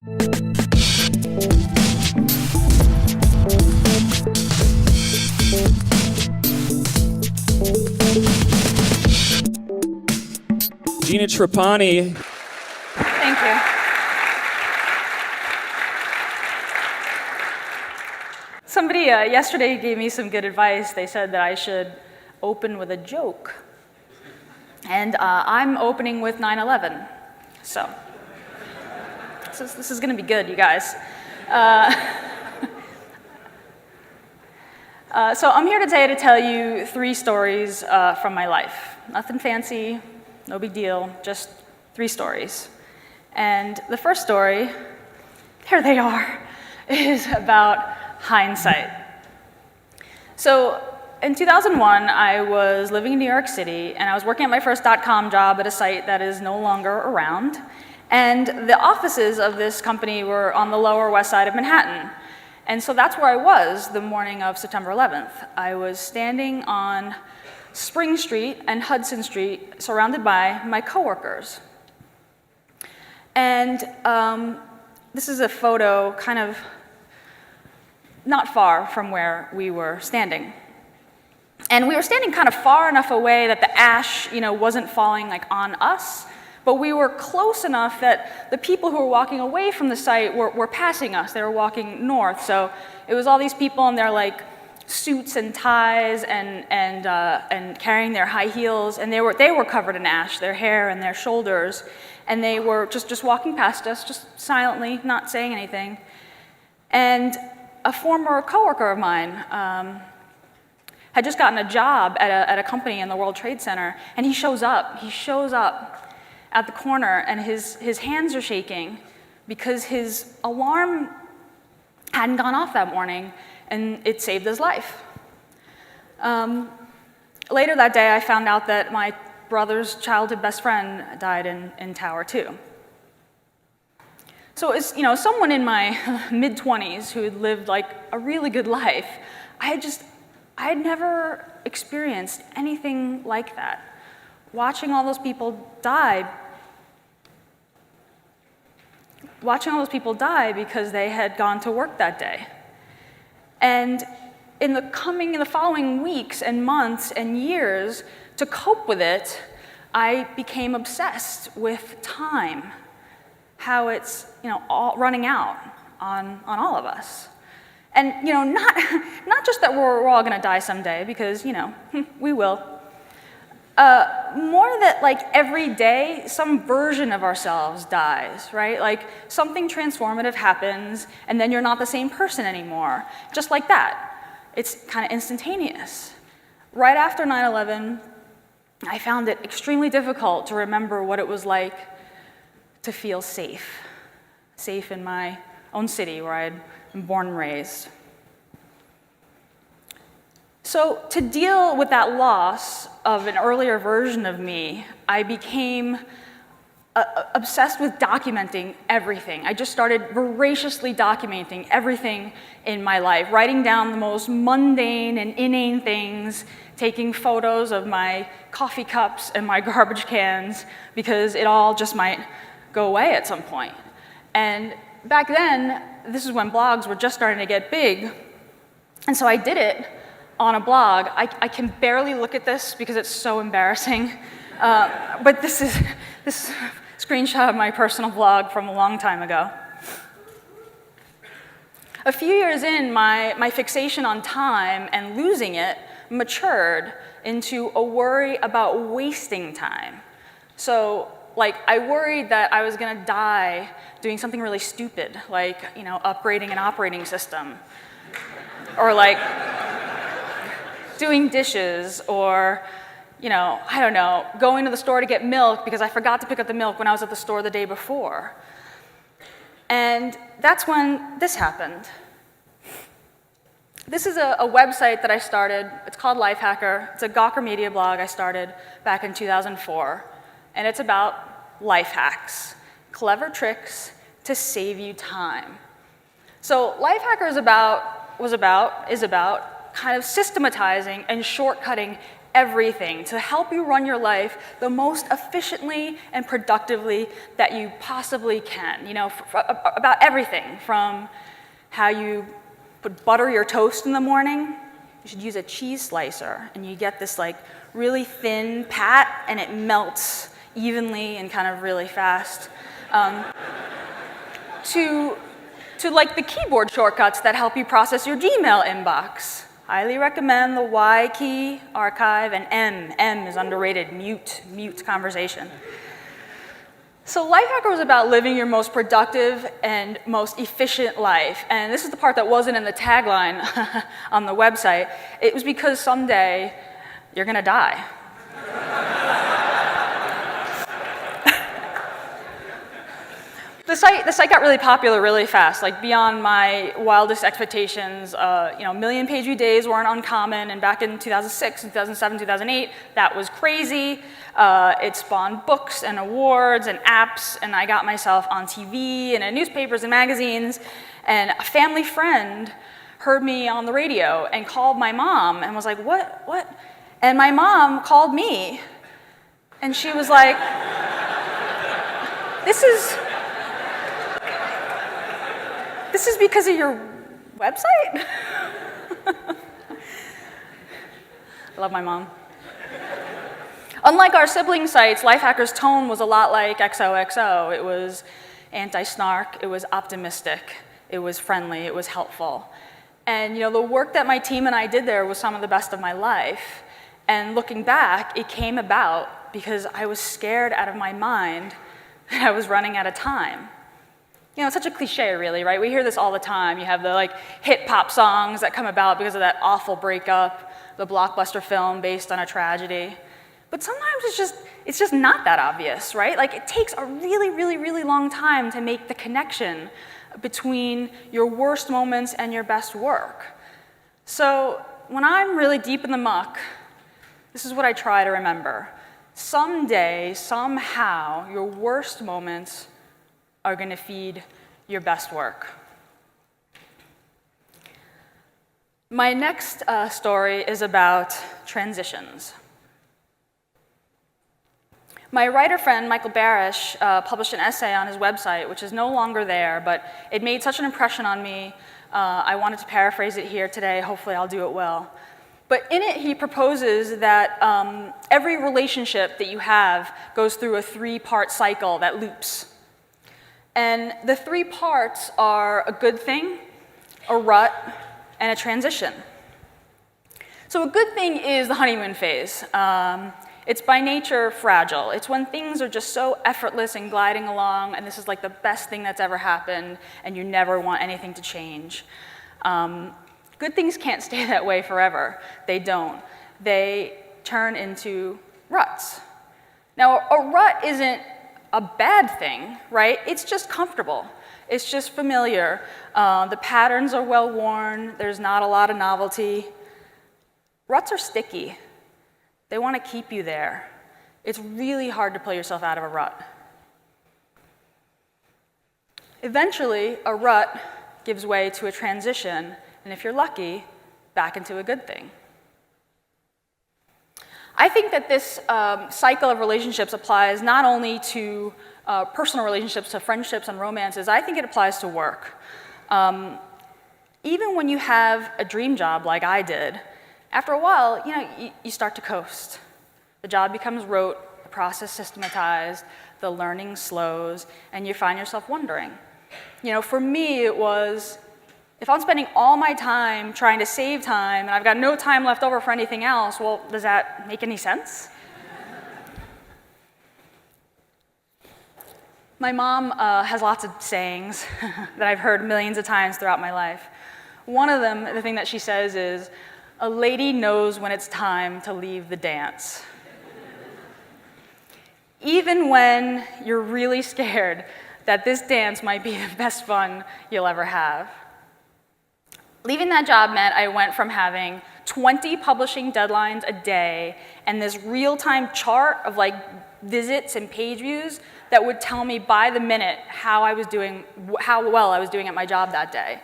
Gina Trapani. Thank you. Somebody yesterday gave me some good advice. They said that I should open with a joke. And I'm opening with 9/11. So this is going to be good, you guys. So I'm here today to tell you 3 stories from my life. Nothing fancy, no big deal, just 3 stories. And the first story, there they are, is about hindsight. So in 2001, I was living in New York City, and I was working at my first .com job at a site that is no longer around. And the offices of this company were on the Lower West Side of Manhattan. And so that's where I was the morning of September 11th. I was standing on Spring Street and Hudson Street, surrounded by my coworkers. And this is a photo kind of not far from where we were standing. And we were standing kind of far enough away that the ash, wasn't falling like on us, but we were close enough that the people who were walking away from the site were passing us. They were walking north. So it was all these people in their like suits and ties and carrying their high heels, and they were covered in ash, their hair and their shoulders, and they were just walking past us, just silently, not saying anything. And a former coworker of mine had just gotten a job at a company in the World Trade Center, and he shows up at the corner, and his hands are shaking because his alarm hadn't gone off that morning, and it saved his life. Later that day, I found out that my brother's childhood best friend died in Tower 2. So as someone in my mid-20s who had lived like a really good life, I had never experienced anything like that. Watching all those people die because they had gone to work that day. And in the following weeks and months and years, to cope with it, I became obsessed with time, how it's all running out on all of us. And not just that we're all going to die someday, because we will. More that like every day some version of ourselves dies, right? Like something transformative happens, and then you're not the same person anymore. Just like that. It's kind of instantaneous. Right after 9/11, I found it extremely difficult to remember what it was like to feel safe in my own city where I'd been born and raised. So to deal with that loss of an earlier version of me, I became obsessed with documenting everything. I just started voraciously documenting everything in my life, writing down the most mundane and inane things, taking photos of my coffee cups and my garbage cans, because it all just might go away at some point. And back then, this is when blogs were just starting to get big, and so I did it on a blog. I can barely look at this because it's so embarrassing, but this is a screenshot of my personal blog from a long time ago. A few years in, my fixation on time and losing it matured into a worry about wasting time. So, I worried that I was going to die doing something really stupid, like, upgrading an operating system, or doing dishes, or, I don't know, going to the store to get milk because I forgot to pick up the milk when I was at the store the day before. And that's when this happened. This is a website that I started. It's called Lifehacker. It's a Gawker media blog I started back in 2004. And it's about life hacks, clever tricks to save you time. So Lifehacker is about kind of systematizing and shortcutting everything to help you run your life the most efficiently and productively that you possibly can. About everything from how you put butter your toast in the morning. You should use a cheese slicer, and you get this like really thin pat, and it melts evenly and kind of really fast. To like the keyboard shortcuts that help you process your Gmail inbox. Highly recommend the Y key, archive, and M. M is underrated, mute conversation. So Lifehacker was about living your most productive and most efficient life. And this is the part that wasn't in the tagline on the website. It was because someday you're gonna die. The site got really popular really fast, like beyond my wildest expectations. Million-page view days weren't uncommon, and back in 2006, 2007, 2008, that was crazy. It spawned books and awards and apps, and I got myself on TV and in newspapers and magazines, and a family friend heard me on the radio and called my mom and was like, what? And my mom called me, and she was like, This is because of your website? I love my mom. Unlike our sibling sites, Lifehacker's tone was a lot like XOXO. It was anti-snark, it was optimistic, it was friendly, it was helpful. And the work that my team and I did there was some of the best of my life. And looking back, it came about because I was scared out of my mind that I was running out of time. It's such a cliche, really, right? We hear this all the time. You have the hit pop songs that come about because of that awful breakup, the blockbuster film based on a tragedy. But sometimes it's just not that obvious, right? It takes a really, really, really long time to make the connection between your worst moments and your best work. So when I'm really deep in the muck, this is what I try to remember. Someday, somehow, your worst moments are going to feed your best work. My next story is about transitions. My writer friend, Michael Barish, published an essay on his website, which is no longer there, but it made such an impression on me, I wanted to paraphrase it here today. Hopefully I'll do it well. But in it, he proposes that every relationship that you have goes through a 3-part cycle that loops. And the 3 parts are a good thing, a rut, and a transition. So a good thing is the honeymoon phase. It's by nature fragile. It's when things are just so effortless and gliding along, and this is like the best thing that's ever happened, and you never want anything to change. Good things can't stay that way forever. They don't. They turn into ruts. Now, a rut isn't a bad thing, right? It's just comfortable. It's just familiar. The patterns are well worn. There's not a lot of novelty. Ruts are sticky. They want to keep you there. It's really hard to pull yourself out of a rut. Eventually, a rut gives way to a transition, and if you're lucky, back into a good thing. I think that this cycle of relationships applies not only to personal relationships, to friendships and romances. I think it applies to work. Even when you have a dream job like I did, after a while, you start to coast. The job becomes rote, the process systematized, the learning slows, and you find yourself wondering. For me, it was, if I'm spending all my time trying to save time and I've got no time left over for anything else, well, does that make any sense? My mom has lots of sayings that I've heard millions of times throughout my life. One of them, the thing that she says is, "A lady knows when it's time to leave the dance." Even when you're really scared that this dance might be the best fun you'll ever have. Leaving that job meant I went from having 20 publishing deadlines a day and this real-time chart of visits and page views that would tell me by the minute how well I was doing at my job that day.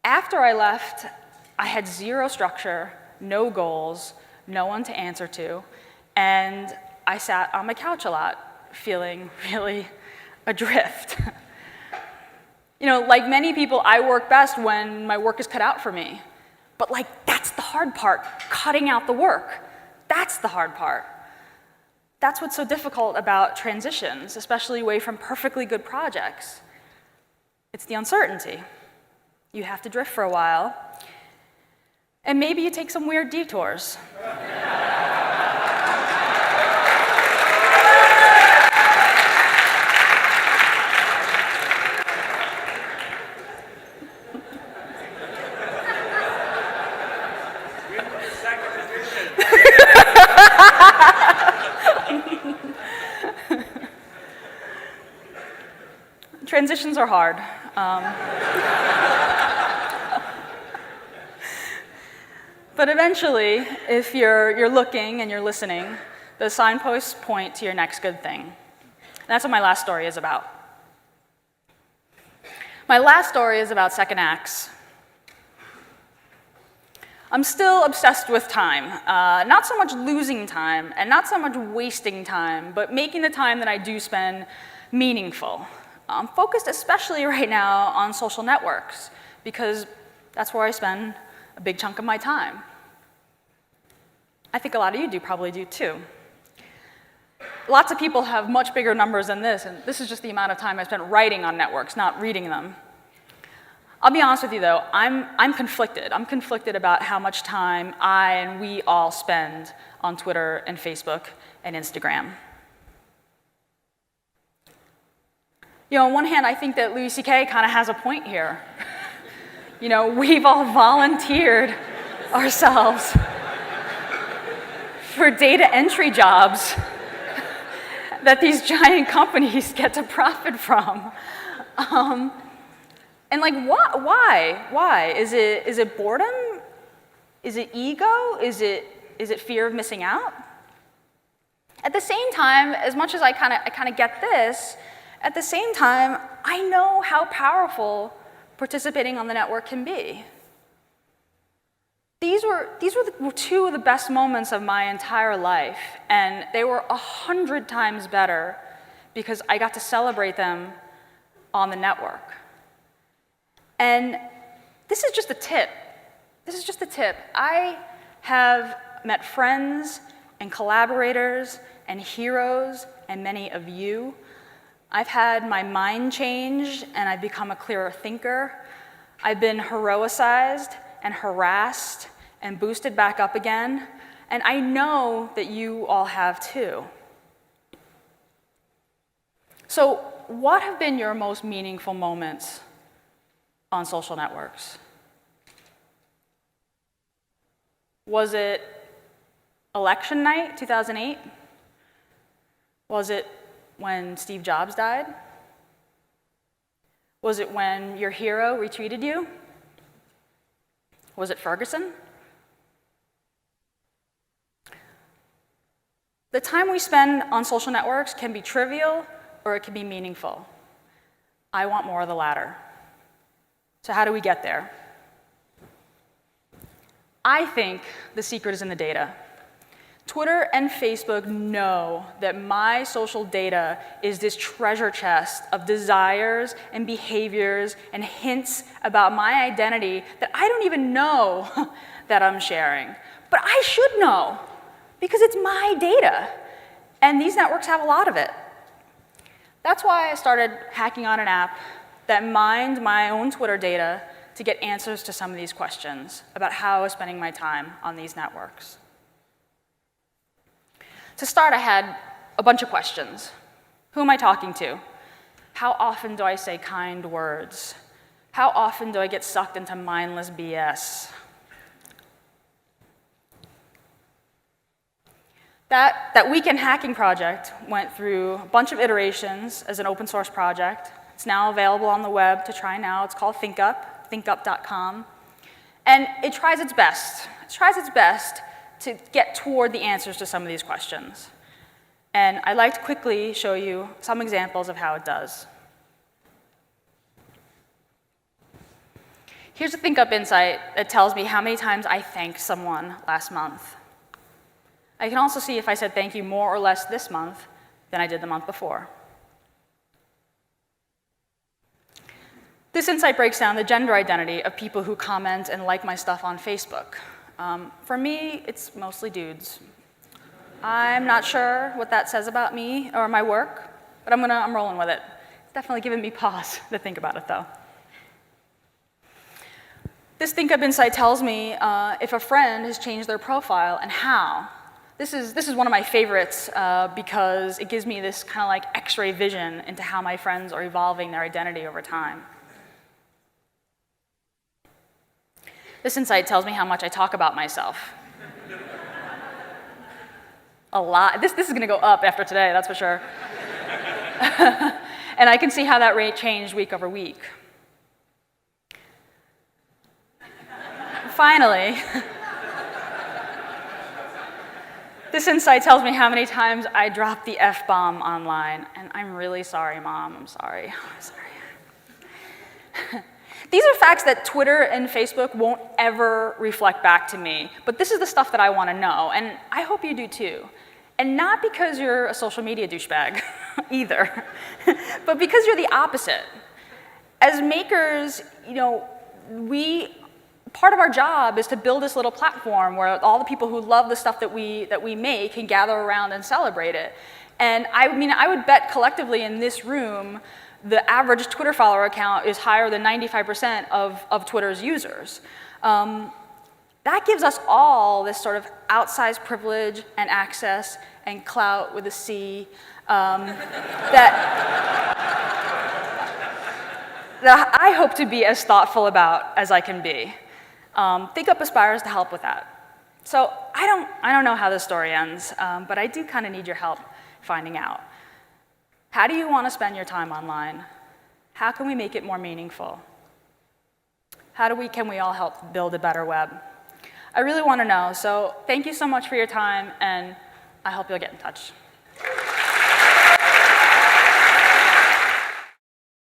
After I left, I had zero structure, no goals, no one to answer to, and I sat on my couch a lot, feeling really adrift. Like many people, I work best when my work is cut out for me. But that's the hard part, cutting out the work. That's the hard part. That's what's so difficult about transitions, especially away from perfectly good projects. It's the uncertainty. You have to drift for a while, and maybe you take some weird detours. Transitions are hard. But eventually, if you're looking and you're listening, the signposts point to your next good thing. And that's what my last story is about. My last story is about second acts. I'm still obsessed with time. Not so much losing time, and not so much wasting time, but making the time that I do spend meaningful. I'm focused especially right now on social networks, because that's where I spend a big chunk of my time. I think a lot of you probably do too. Lots of people have much bigger numbers than this, and this is just the amount of time I spent writing on networks, not reading them. I'll be honest with you though, I'm conflicted. I'm conflicted about how much time I and we all spend on Twitter and Facebook and Instagram. On one hand, I think that Louis C.K. kind of has a point here. We've all volunteered ourselves for data entry jobs that these giant companies get to profit from. And why? Is it boredom? Is it ego? Is it fear of missing out? At the same time, as much as I kind of get this, at the same time, I know how powerful participating on the network can be. These were two of the best moments of my entire life, and they were 100 times better because I got to celebrate them on the network. And this is just a tip. I have met friends and collaborators and heroes and many of you. I've had my mind changed and I've become a clearer thinker. I've been heroicized and harassed and boosted back up again. And I know that you all have too. So what have been your most meaningful moments on social networks? Was it election night, 2008? Was it when Steve Jobs died? Was it when your hero retweeted you? Was it Ferguson? The time we spend on social networks can be trivial or it can be meaningful. I want more of the latter. So how do we get there? I think the secret is in the data. Twitter and Facebook know that my social data is this treasure chest of desires and behaviors and hints about my identity that I don't even know that I'm sharing. But I should know, because it's my data. And these networks have a lot of it. That's why I started hacking on an app that mined my own Twitter data to get answers to some of these questions about how I was spending my time on these networks. To start, I had a bunch of questions. Who am I talking to? How often do I say kind words? How often do I get sucked into mindless BS? That weekend hacking project went through a bunch of iterations as an open source project. It's now available on the web to try now. It's called ThinkUp, thinkup.com. And it tries its best. It tries its best to get toward the answers to some of these questions. And I'd like to quickly show you some examples of how it does. Here's a ThinkUp insight that tells me how many times I thanked someone last month. I can also see if I said thank you more or less this month than I did the month before. This insight breaks down the gender identity of people who comment and like my stuff on Facebook. For me, it's mostly dudes. I'm not sure what that says about me or my work, but I'm rolling with it. It's definitely given me pause to think about it, though. This ThinkUp insight tells me if a friend has changed their profile and how. This is one of my favorites because it gives me this kind of like X-ray vision into how my friends are evolving their identity over time. This insight tells me how much I talk about myself. A lot. This is going to go up after today, that's for sure. And I can see how that rate changed week over week. Finally, this insight tells me how many times I drop the F-bomb online. And I'm really sorry, Mom. I'm sorry. I'm sorry. These are facts that Twitter and Facebook won't ever reflect back to me. But this is the stuff that I want to know. And I hope you do too. And not because you're a social media douchebag, either, but because you're the opposite. As makers, part of our job is to build this little platform where all the people who love the stuff that we make can gather around and celebrate it. And I would bet collectively in this room, the average Twitter follower account is higher than 95% of Twitter's users. That gives us all this sort of outsized privilege and access and clout with a C that I hope to be as thoughtful about as I can be. ThinkUp aspires to help with that. So I don't know how this story ends, but I do kind of need your help finding out. How do you want to spend your time online? How can we make it more meaningful? Can we all help build a better web? I really want to know, so thank you so much for your time, and I hope you'll get in touch.